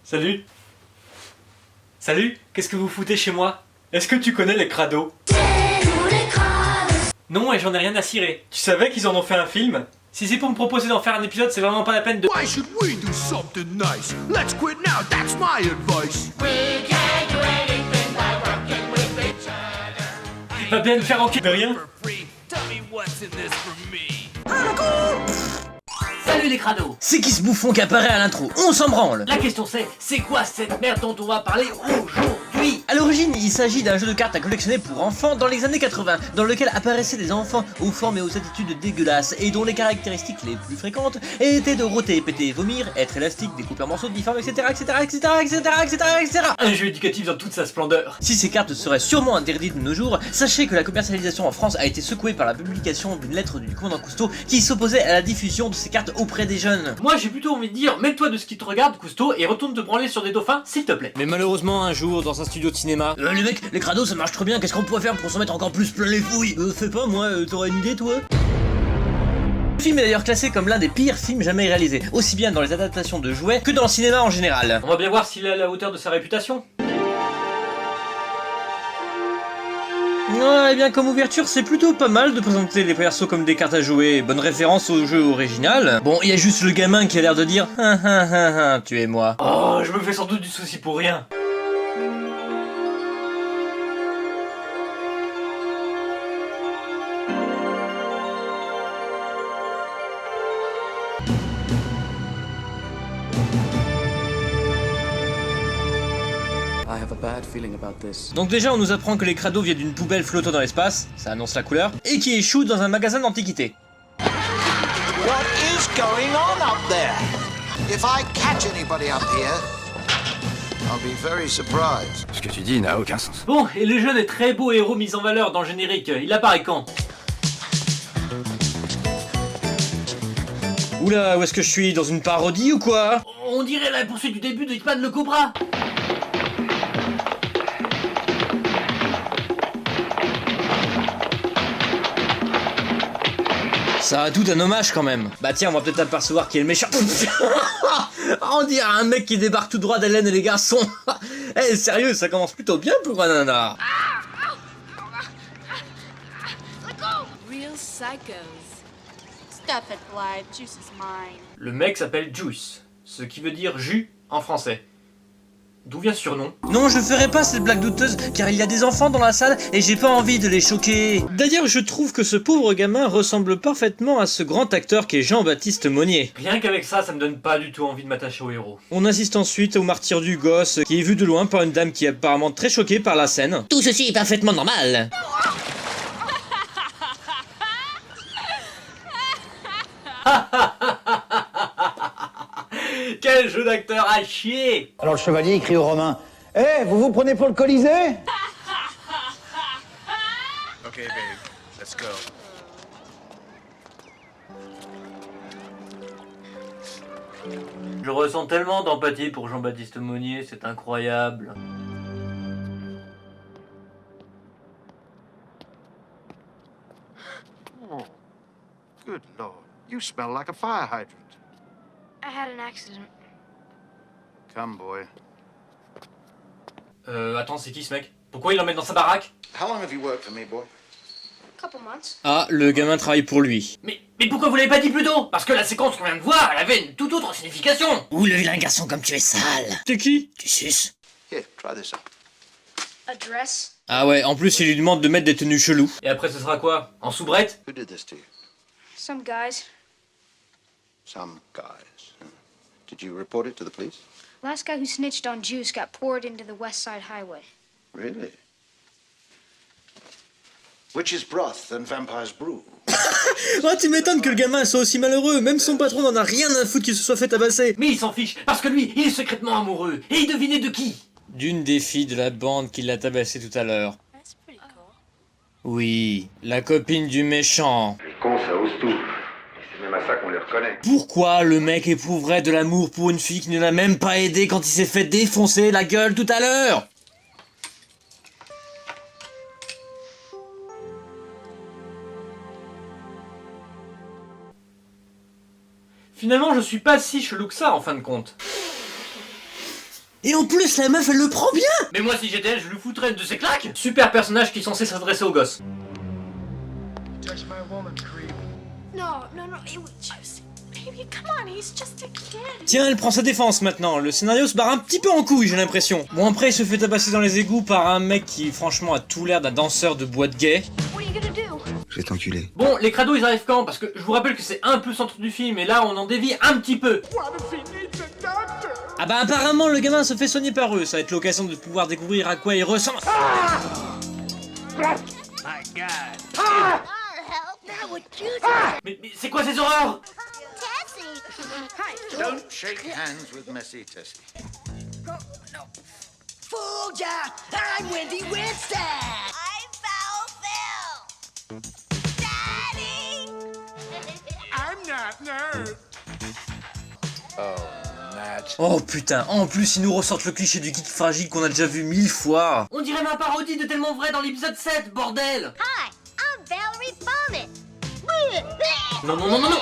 Salut. Salut, qu'est-ce que vous foutez chez moi? Est-ce que tu connais les crados? Non, et j'en ai rien à cirer. Tu savais qu'ils en ont fait un film? Si c'est pour me proposer d'en faire un épisode, c'est vraiment pas la peine de... Why should we do something nice? Let's quit now, that's my advice. We can't do anything by working with each other. Va bien me faire enculer, rien. For free, tell me what's in this for me. Salut les crados! C'est qui ce bouffon qui apparaît à l'intro? On s'en branle! La question c'est quoi cette merde dont on va parler aujourd'hui? À l'origine, il s'agit d'un jeu de cartes à collectionner pour enfants dans les années 80, dans lequel apparaissaient des enfants aux formes et aux attitudes dégueulasses, et dont les caractéristiques les plus fréquentes étaient de rôter, péter, vomir, être élastique, découper en morceaux difformes, etc., etc., etc., etc., etc., etc. Un jeu éducatif dans toute sa splendeur. Si ces cartes seraient sûrement interdites de nos jours, sachez que la commercialisation en France a été secouée par la publication d'une lettre du commandant Cousteau qui s'opposait à la diffusion de ces cartes auprès des jeunes. Moi j'ai plutôt envie de dire, mêle-toi de ce qui te regarde, Cousteau, et retourne te branler sur des dauphins, s'il te plaît. Mais malheureusement, un jour, dans un studio de cinéma... les mecs, les crados ça marche trop bien, qu'est-ce qu'on pourrait faire pour s'en mettre encore plus plein les fouilles? Fais pas, moi, t'aurais une idée, toi? Le film est d'ailleurs classé comme l'un des pires films jamais réalisés, aussi bien dans les adaptations de jouets que dans le cinéma en général. On va bien voir s'il est à la hauteur de sa réputation. Ouais, et bien comme ouverture, c'est plutôt pas mal de présenter les persos comme des cartes à jouer, bonne référence au jeu original. Bon, il y a juste le gamin qui a l'air de dire « tu es moi ». Oh, je me fais sans doute du souci pour rien. Donc déjà on nous apprend que les crados viennent d'une poubelle flottant dans l'espace, ça annonce la couleur, et qui échoue dans un magasin d'antiquités. What is going on up there? If I catch anybody up here, I'll be very surprised. Ce que tu dis n'a aucun sens. Bon, et le jeune et très beau héros mis en valeur dans le générique, il apparaît quand? Oula, où est-ce que je suis? Dans une parodie ou quoi? On dirait la poursuite du début de Hitman le Cobra! Ça a tout un hommage quand même. Bah tiens, on va peut-être apercevoir qui est le méchant. On dirait un mec qui débarque tout droit d'Hélène et les garçons. Eh sérieux, ça commence plutôt bien pour un nana. Real psychos. Stop it, Blythe. Juice is mine. Le mec s'appelle Juice, ce qui veut dire jus en français. D'où vient ce surnom? Non, je ferai pas cette blague douteuse, car il y a des enfants dans la salle et j'ai pas envie de les choquer. D'ailleurs, je trouve que ce pauvre gamin ressemble parfaitement à ce grand acteur qui est Jean-Baptiste Monnier. Rien qu'avec ça, ça me donne pas du tout envie de m'attacher au héros. On assiste ensuite au martyre du gosse, qui est vu de loin par une dame qui est apparemment très choquée par la scène. Tout ceci est parfaitement normal. Quel jeu d'acteur à chier! Alors le chevalier il crie aux Romains: Eh, vous vous prenez pour le Colisée? Ok, babe, let's go. Je ressens tellement d'empathie pour Jean-Baptiste Monnier, c'est incroyable. Good Lord, you smell like a fire hydrant. I had an accident. Come, boy. Attends, c'est qui ce mec? Pourquoi il l'emmène dans sa baraque? How long have you worked for me, boy? Couple months. Ah, le gamin travaille pour lui. Mais pourquoi vous l'avez pas dit plus tôt? Parce que la séquence qu'on vient de voir, elle avait une toute autre signification! Ouh, le vilain garçon, comme tu es sale. T'es qui? Tu suces. Here, try this up. A dress. Ah ouais, en plus il lui demande de mettre des tenues cheloues. Et après ce sera quoi? En soubrette? Who did this to you? Some guys. Some guys. Did you report it to the police? Last guy who snitched on Juice got poured into the West Side Highway. Really? Witch's broth and vampire's brew. Ah, tu m'étonnes que le gamin soit aussi malheureux, même son patron n'en a rien à foutre qu'il se soit fait tabasser. Mais il s'en fiche, parce que lui, il est secrètement amoureux. Et il devinait de qui? D'une des filles de la bande qui l'a tabassé tout à l'heure. That's pretty cool. Oui, la copine du méchant. Les cons, ça ose tout. Et c'est même à ça qu'on les reconnaît. Pourquoi le mec éprouverait de l'amour pour une fille qui ne l'a même pas aidé quand il s'est fait défoncer la gueule tout à l'heure? Finalement, je suis pas si chelou que ça en fin de compte. Et en plus, la meuf, elle le prend bien. Mais moi, si j'étais elle, je lui foutrais une de ses claques. Super personnage qui est censé s'adresser aux gosses. No, it was just. Baby, come on, he's just a kid. Tiens, elle prend sa défense maintenant. Le scénario se barre un petit peu en couille, j'ai l'impression. Bon, après, il se fait tabasser dans les égouts par un mec qui, franchement, a tout l'air d'un danseur de boîte gay. What are you gonna do? Je vais t'enculer. Bon, les crados, ils arrivent quand? Parce que je vous rappelle que c'est un peu le centre du film, et là, on en dévie un petit peu. Ah bah, apparemment, le gamin se fait soigner par eux. Ça va être l'occasion de pouvoir découvrir à quoi il ressemble. Mais c'est quoi ces horreurs? Don't shake hands with Messy Tessie. Fooled ya! I'm Wendy Winstead! I'm Foul Phil! Daddy! I'm not nerd. Oh putain, en plus, ils nous ressortent le cliché du geek fragile qu'on a déjà vu 1000 fois. On dirait ma parodie de Tellement Vrai dans l'épisode 7, bordel! Hi, I'm Valerie Bonnet! Non, non, non, non, non!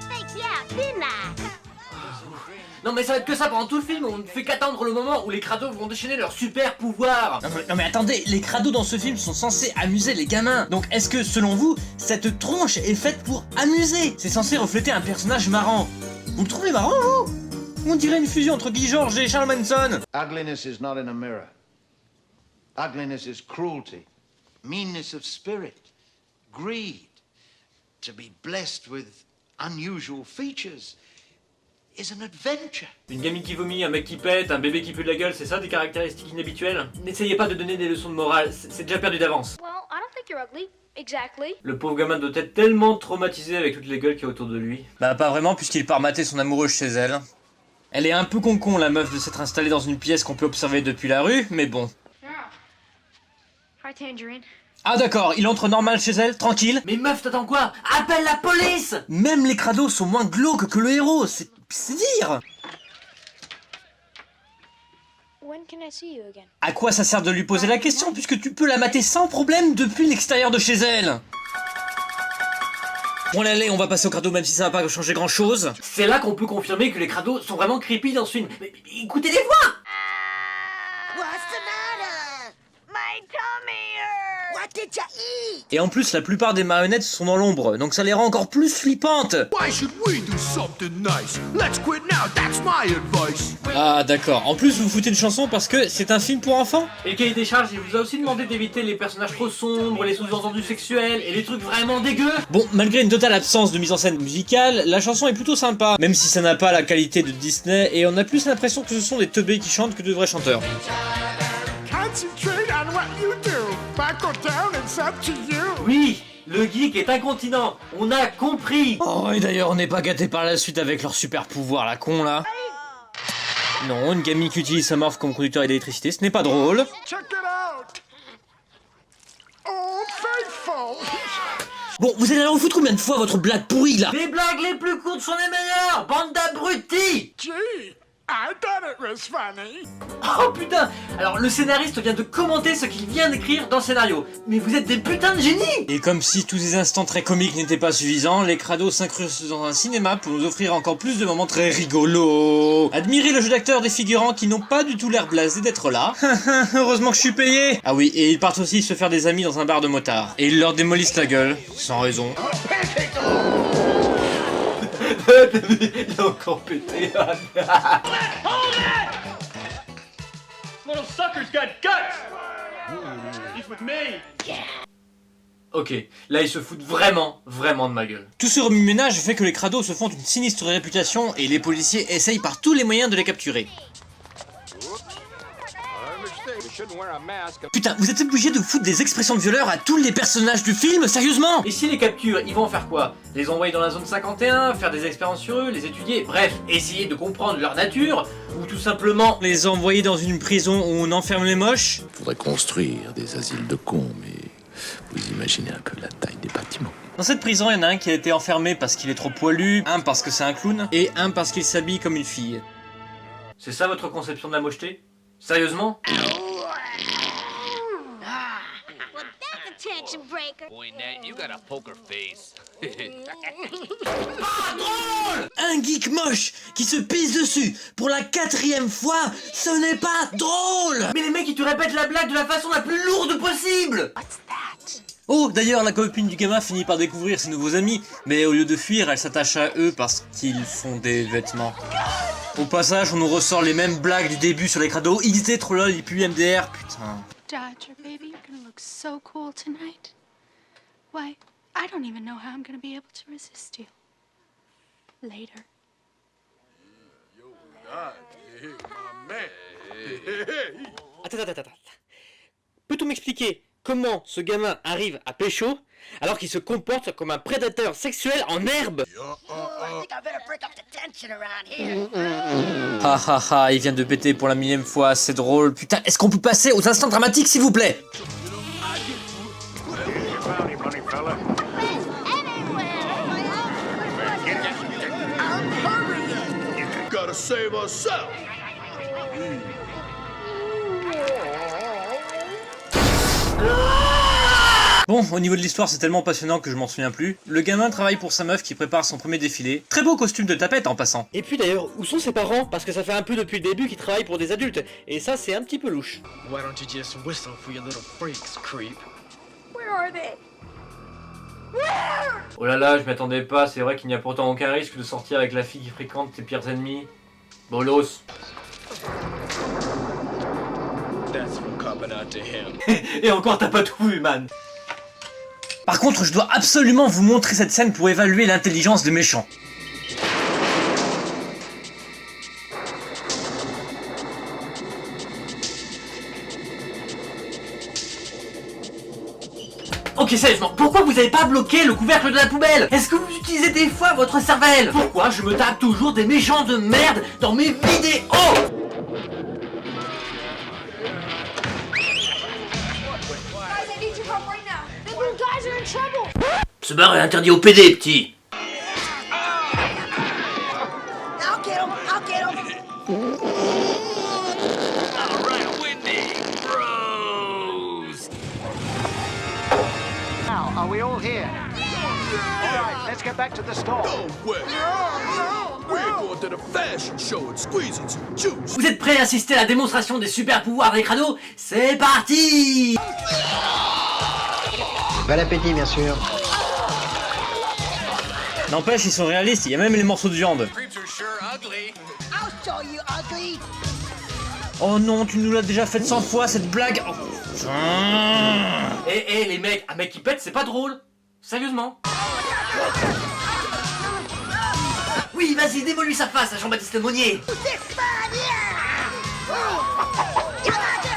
Thanks, yeah, didn't I? Non mais ça va être que ça pendant tout le film, on ne fait qu'attendre le moment où les crados vont déchaîner leur super pouvoir. Non mais attendez, les crados dans ce film sont censés amuser les gamins. Donc est-ce que, selon vous, cette tronche est faite pour amuser? C'est censé refléter un personnage marrant. Vous le trouvez marrant, vous? On dirait une fusion entre Guy Georges et Charles Manson. Ugliness is not in a mirror. Ugliness is cruelty, meanness of spirit, greed. To be blessed with unusual features is an adventure. Une gamine qui vomit, un mec qui pète, un bébé qui pue de la gueule, c'est ça des caractéristiques inhabituelles? N'essayez pas de donner des leçons de morale, c'est déjà perdu d'avance. Well, I don't think you're ugly. Exactly. Le pauvre gamin doit être tellement traumatisé avec toutes les gueules qu'il y a autour de lui. Bah pas vraiment, puisqu'il part mater son amoureuse chez elle. Elle est un peu con-con, la meuf, de s'être installée dans une pièce qu'on peut observer depuis la rue, mais bon. Hi, Tangerine. Ah d'accord, il entre normal chez elle, tranquille. Mais meuf, t'attends quoi? Appelle la police! Même les crados sont moins glauques que le héros, c'est dire. When can I see you again? À quoi ça sert de lui poser la question, puisque tu peux la mater sans problème depuis l'extérieur de chez elle? Bon allez, on va passer au crado même si ça va pas changer grand chose. C'est là qu'on peut confirmer que les crados sont vraiment creepy dans ce film. Mais écoutez les voix! What's the matter? My tummy hurts! What did you eat? Et en plus, la plupart des marionnettes sont dans l'ombre, donc ça les rend encore plus flippantes. Why should we do something nice? Let's quit now, that's my advice. Ah d'accord, en plus vous foutez une chanson parce que c'est un film pour enfants? Et le cahier des charges, il vous a aussi demandé d'éviter les personnages trop sombres, les sous-entendus sexuels et les trucs vraiment dégueux. Bon, malgré une totale absence de mise en scène musicale, la chanson est plutôt sympa, même si ça n'a pas la qualité de Disney, et on a plus l'impression que ce sont des teubés qui chantent que de vrais chanteurs. Concentrate on what you do. Buckle down, it's up to you. Oui, le geek est incontinent, on a compris. Oh, et d'ailleurs, on n'est pas gâté par la suite avec leur super pouvoir, la con là. Non, une gamine qui utilise sa morphe comme conducteur d'électricité, ce n'est pas drôle. Check it out. Oh, faithful. Bon, vous allez leur foutre combien de fois votre blague pourrie là? Les blagues les plus courtes sont les meilleures, bande d'abrutis. Gee, I thought it was funny. Oh putain! Alors le scénariste vient de commenter ce qu'il vient d'écrire dans le scénario. Mais vous êtes des putains de génies! Et comme si tous ces instants très comiques n'étaient pas suffisants, les crados s'incrustent dans un cinéma pour nous offrir encore plus de moments très rigolos. Admirez le jeu d'acteurs des figurants qui n'ont pas du tout l'air blasés d'être là. Heureusement que je suis payé! Ah oui, et ils partent aussi se faire des amis dans un bar de motards. Et ils leur démolissent la gueule, sans raison. Il a encore pété. Ok, là ils se foutent vraiment de ma gueule. Tout ce remue-ménage fait que les crados se font une sinistre réputation et les policiers essayent par tous les moyens de les capturer. Putain, vous êtes obligé de foutre des expressions de violeurs à tous les personnages du film, sérieusement? Et si les capturent, ils vont en faire quoi? Les envoyer dans la zone 51, faire des expériences sur eux, les étudier, bref, essayer de comprendre leur nature, ou tout simplement les envoyer dans une prison où on enferme les moches? Faudrait construire des asiles de cons, mais vous imaginez un peu la taille des bâtiments. Dans cette prison, il y en a un qui a été enfermé parce qu'il est trop poilu, un parce que c'est un clown, et un parce qu'il s'habille comme une fille. C'est ça votre conception de la mocheté? Sérieusement? Well, that's attention. connection breaker. Boy, Nat, you got a poker face. Un geek moche qui se pisse dessus pour la 4e fois, ce n'est pas drôle. Mais les mecs ils te répètent la blague de la façon la plus lourde possible. Oh, d'ailleurs, la copine du gamin finit par découvrir ses nouveaux amis, mais au lieu de fuir, elle s'attache à eux parce qu'ils font des vêtements. Au passage, on nous ressort les mêmes blagues du début sur les crados. XD, Trollol, il pue MDR, putain. Dodger, baby, you're gonna look so cool tonight. Why, I don't even know how I'm gonna be able to resist you. Later. Attends. Peux-tu m'expliquer comment ce gamin arrive à pécho alors qu'il se comporte comme un prédateur sexuel en herbe? Il vient de péter pour la 1000e fois, c'est drôle. Putain, est-ce qu'on peut passer aux instants dramatiques s'il vous plaît? Gotta save ourselves. Bon, au niveau de l'histoire, c'est tellement passionnant que je m'en souviens plus. Le gamin travaille pour sa meuf qui prépare son premier défilé. Très beau costume de tapette en passant. Et puis d'ailleurs, où sont ses parents? Parce que ça fait un peu depuis le début qu'il travaille pour des adultes. Et ça, c'est un petit peu louche. Why don't you just whistle for your little freaks, creep? Where are they? Oh là là, je m'attendais pas, c'est vrai qu'il n'y a pourtant aucun risque de sortir avec la fille qui fréquente tes pires ennemis. Bolos. That's from copping out to him. Et encore t'as pas tout vu, man. Par contre, je dois absolument vous montrer cette scène pour évaluer l'intelligence des méchants. Ok, sérieusement, pourquoi vous avez pas bloqué le couvercle de la poubelle? Est-ce que vous utilisez des fois votre cervelle? Pourquoi je me tape toujours des méchants de merde dans mes vidéos? Se barre est interdit au PD, petit. I'll get him. I'll get him. Alright, Whitney. Bros. Now, are we all here? All right, let's get back to the store. No way. We're going to the fashion show and squeezing some juice. Vous êtes prêts à assister à la démonstration des super pouvoirs des crados? C'est parti! Bon appétit, bien sûr. N'empêche, ils sont réalistes, il y a même les morceaux de viande. Creeps are sure ugly. I'll show you ugly. Oh non, tu nous l'as déjà faite 100 fois cette blague. Oh, putain. Eh les mecs, un mec qui pète c'est pas drôle. Sérieusement. Oui, vas-y, démole-lui sa face à Jean-Baptiste Monnier.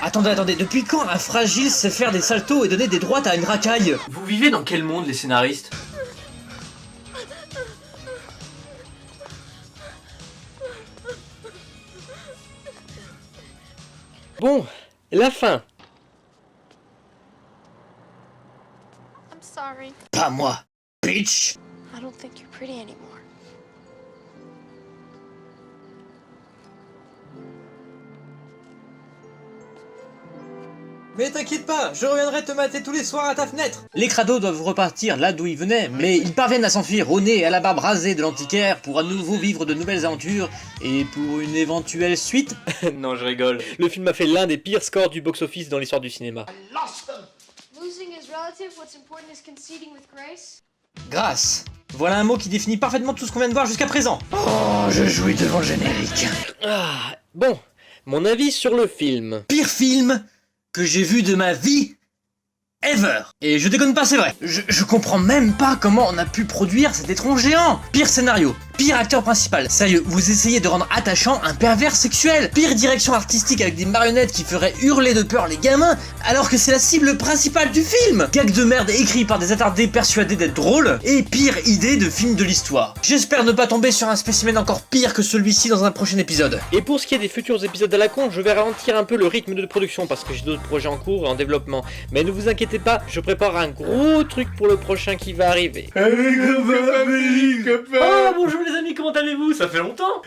Attendez, depuis quand un fragile sait faire des saltos et donner des droites à une racaille? Vous vivez dans quel monde les scénaristes? Bon, la fin. I'm sorry. Pas moi, bitch. I don't think you're pretty anymore. Mais t'inquiète pas, je reviendrai te mater tous les soirs à ta fenêtre. Les crados doivent repartir là d'où ils venaient, mais ils parviennent à s'enfuir au nez et à la barbe rasée de l'antiquaire pour à nouveau vivre de nouvelles aventures et pour une éventuelle suite. Non, je rigole. Le film a fait l'un des pires scores du box-office dans l'histoire du cinéma. Losing is relative. What's important is conceding with grace. Grâce. Voilà un mot qui définit parfaitement tout ce qu'on vient de voir jusqu'à présent. Oh, je jouis devant le générique. Ah, bon, mon avis sur le film. Pire film que j'ai vu de ma vie ever. Et je déconne pas, c'est vrai. Je comprends même pas comment on a pu produire cet étrange géant. Pire scénario, pire acteur principal. Sérieux, vous essayez de rendre attachant un pervers sexuel. Pire direction artistique avec des marionnettes qui feraient hurler de peur les gamins, alors que c'est la cible principale du film. Gag de merde écrit par des attardés persuadés d'être drôles. Et pire idée de film de l'histoire. J'espère ne pas tomber sur un spécimen encore pire que celui-ci dans un prochain épisode. Et pour ce qui est des futurs épisodes à la con, je vais ralentir un peu le rythme de production parce que j'ai d'autres projets en cours et en développement. Mais ne vous inquiétez pas, je prépare un gros truc pour le prochain qui va arriver. Oh bonjour les amis, comment allez-vous? Ça fait longtemps.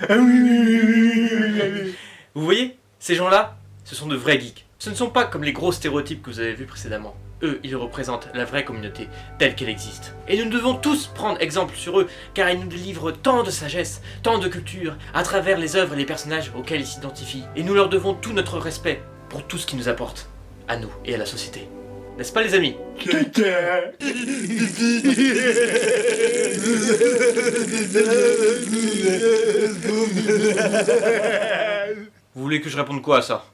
Vous voyez, ces gens-là, ce sont de vrais geeks. Ce ne sont pas comme les gros stéréotypes que vous avez vus précédemment. Eux, ils représentent la vraie communauté telle qu'elle existe. Et nous devons tous prendre exemple sur eux, car ils nous délivrent tant de sagesse, tant de culture, à travers les œuvres et les personnages auxquels ils s'identifient. Et nous leur devons tout notre respect pour tout ce qu'ils nous apportent, à nous et à la société. N'est-ce pas les amis? Vous voulez que je réponde quoi à ça?